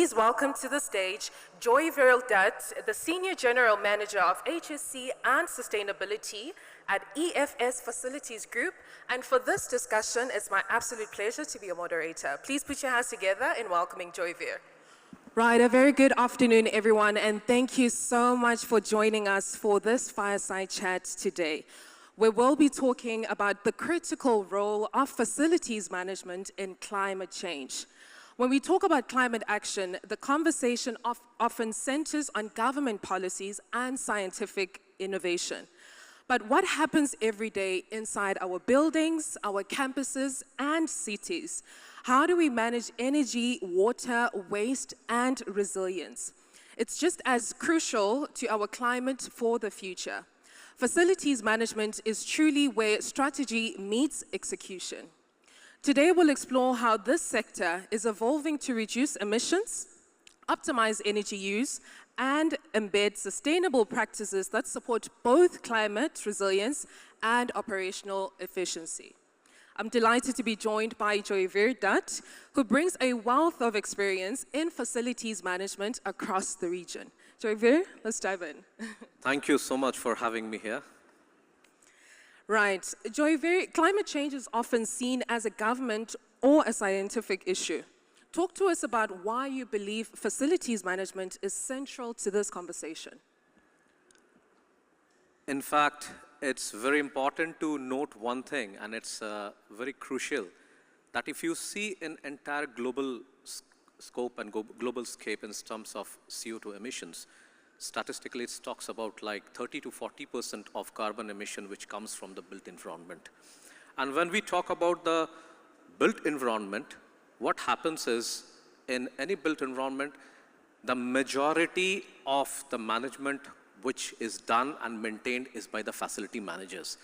please welcome to the stage Joyveer Dutt, the Senior General Manager of HSC and Sustainability at EFS Facilities Group. And for this discussion, it's my absolute pleasure to be a moderator. Please put your hands together in welcoming Joyveer. Right, a very good afternoon, everyone, and thank you so much for joining us for this fireside chat today. We will be talking about the critical role of facilities management in climate change. When we talk about climate action, the conversation often centers on government policies and scientific innovation. But what happens every day inside our buildings, our campuses, and cities? How do we manage energy, water, waste, and resilience? It's just as crucial to our climate for the future. Facilities management is truly where strategy meets execution. Today, we'll explore how this sector is evolving to reduce emissions, optimize energy use, and embed sustainable practices that support both climate resilience and operational efficiency. I'm delighted to be joined by Joyveer Dutt, who brings a wealth of experience in facilities management across the region. Joyveer, let's dive in. Thank you so much for having me here. Right. Joyveer, climate change is often seen as a government or a scientific issue. Talk to us about why you believe facilities management is central to this conversation. In fact, it's very important to note one thing, and it's very crucial, that if you see an entire global scope and global scape in terms of CO2 emissions, statistically, it talks about like 30 to 40% of carbon emission which comes from the built environment. And when we talk about the built environment, what happens is in any built environment, the majority of the management which is done and maintained is by the facility managers.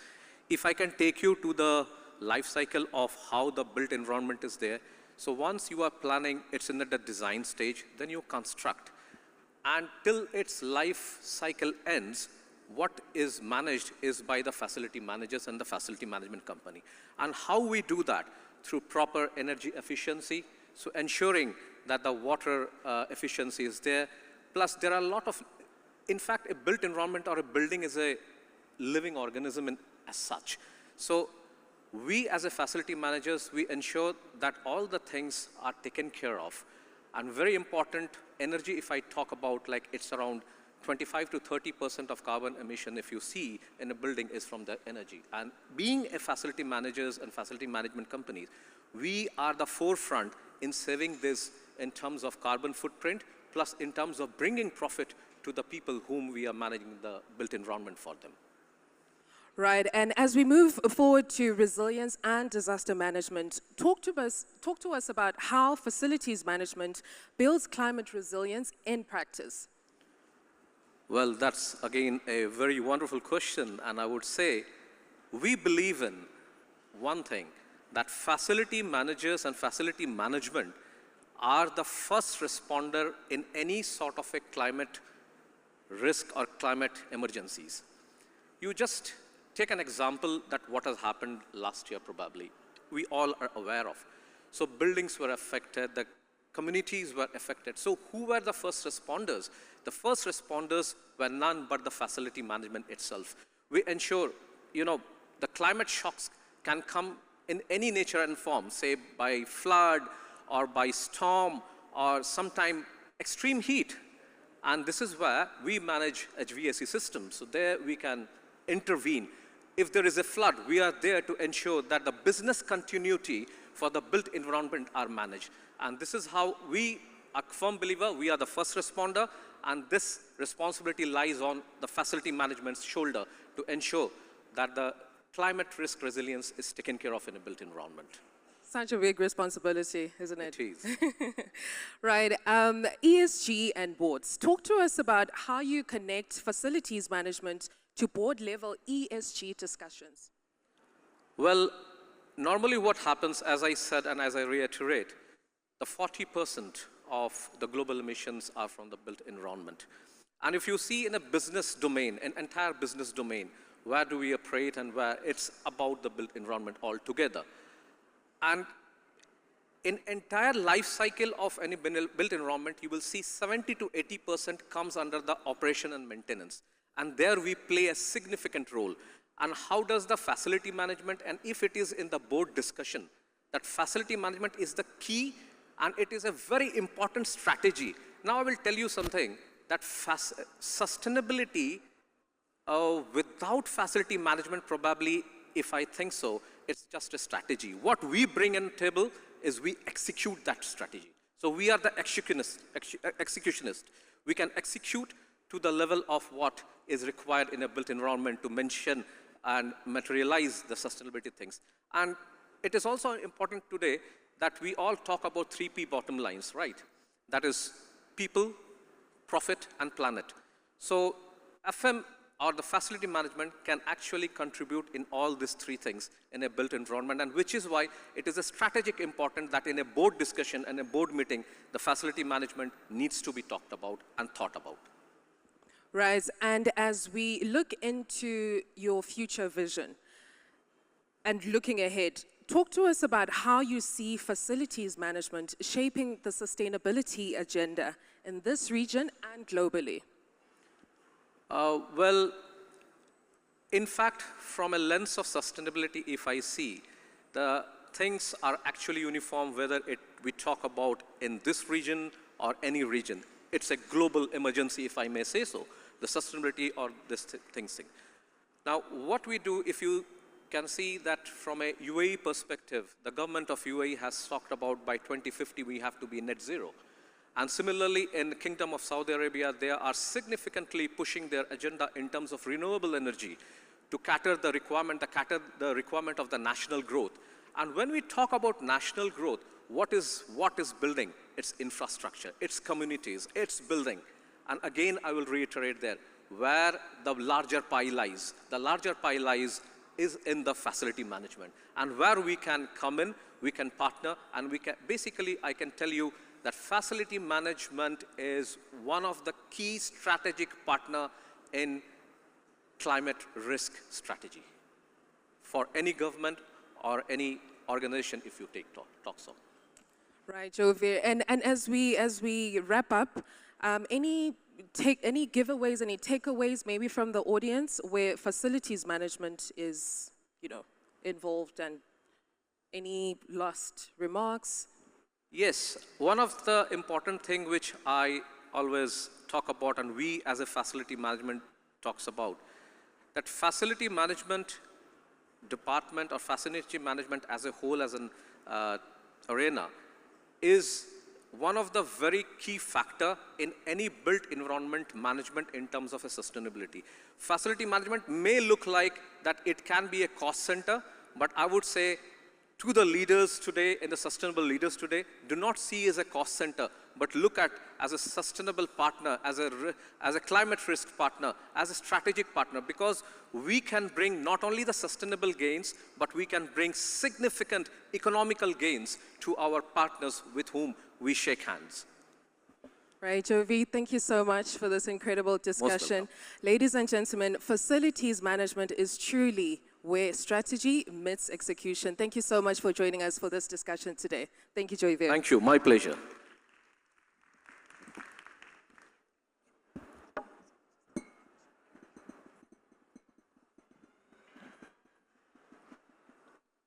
If I can take you to the life cycle of how the built environment is there, so once you are planning, it's in the design stage, then you construct. And till its life cycle ends, what is managed is by the facility managers and the facility management company. And how we do that? Through proper energy efficiency, so ensuring that the water efficiency is there. Plus, there are a lot of, in fact, a built environment or a building is a living organism as such. So we as a facility managers, we ensure that all the things are taken care of. And very important, energy, if I talk about, like it's around 25 to 30% of carbon emission, if you see in a building, is from the energy. And being a facility managers and facility management companies, we are the forefront in saving this in terms of carbon footprint, plus in terms of bringing profit to the people whom we are managing the built environment for them. Right, and as we move forward to resilience and disaster management, talk to us about how facilities management builds climate resilience in practice. Well, that's again a very wonderful question, and I would say we believe in one thing, that facility managers and facility management are the first responder in any sort of a climate risk or climate emergencies. You just take an example that what has happened last year probably, we all are aware of. So buildings were affected, the communities were affected. So who were the first responders? The first responders were none but the facility management itself. We ensure, the climate shocks can come in any nature and form, say by flood or by storm or sometime extreme heat. And this is where we manage HVAC systems. So there we can intervene. If there is a flood, we are there to ensure that the business continuity for the built environment are managed. And this is how we are a firm believer, we are the first responder, and this responsibility lies on the facility management's shoulder to ensure that the climate risk resilience is taken care of in a built environment. Such a big responsibility, isn't it? It is. Right. ESG and boards. Talk to us about how you connect facilities management to board-level ESG discussions. Well, normally what happens, as I said and as I reiterate, the 40% of the global emissions are from the built environment. And if you see in a business domain, an entire business domain, where do we operate and where it's about the built environment altogether. And in entire life cycle of any built environment, you will see 70 to 80% comes under the operation and maintenance. And there we play a significant role. And how does the facility management, and if it is in the board discussion, that facility management is the key, and it is a very important strategy. Now I will tell you something, that sustainability without facility management, probably, if I think so, it's just a strategy. What we bring on the table is we execute that strategy. So we are the executionist. We can execute to the level of what is required in a built environment to mention and materialize the sustainability things. And it is also important today that we all talk about 3P bottom lines, right? That is people, profit, and planet. So FM or the facility management can actually contribute in all these three things in a built environment, and which is why it is a strategic important that in a board discussion and a board meeting, the facility management needs to be talked about and thought about. Right, and as we look into your future vision and looking ahead, talk to us about how you see facilities management shaping the sustainability agenda in this region and globally. Well, in fact, from a lens of sustainability, if I see, the things are actually uniform, whether we talk about in this region or any region. It's a global emergency, if I may say so, the sustainability or this thing. Now, what we do, if you can see that from a UAE perspective, the government of UAE has talked about by 2050 we have to be net zero. And similarly, in the Kingdom of Saudi Arabia, they are significantly pushing their agenda in terms of renewable energy to cater the requirement of the national growth. And when we talk about national growth, what is building? It's infrastructure, it's communities, it's building. And again, I will reiterate there, where the larger pie lies. The larger pie lies is in the facility management. And where we can come in, we can partner, and we can, basically, I can tell you that facility management is one of the key strategic partner in climate risk strategy for any government or any organization, if you take talks on. Right, Joyveer. And as we wrap up, any giveaways, any takeaways maybe from the audience where facilities management is, involved, and any last remarks? Yes, one of the important thing which I always talk about, and we as a facility management talks about, that facility management department or facility management as a whole, as an arena, is one of the very key factor in any built environment management in terms of a sustainability. Facility management may look like that it can be a cost center, but I would say to the leaders today, and the sustainable leaders today, do not see as a cost center, but look at as a sustainable partner, as a climate risk partner, as a strategic partner, because we can bring not only the sustainable gains, but we can bring significant economical gains to our partners with whom we shake hands. Right, Joyveer, thank you so much for this incredible discussion. Ladies and gentlemen, facilities management is truly where strategy meets execution. Thank you so much for joining us for this discussion today. Thank you, Joyveer. Thank you, my pleasure.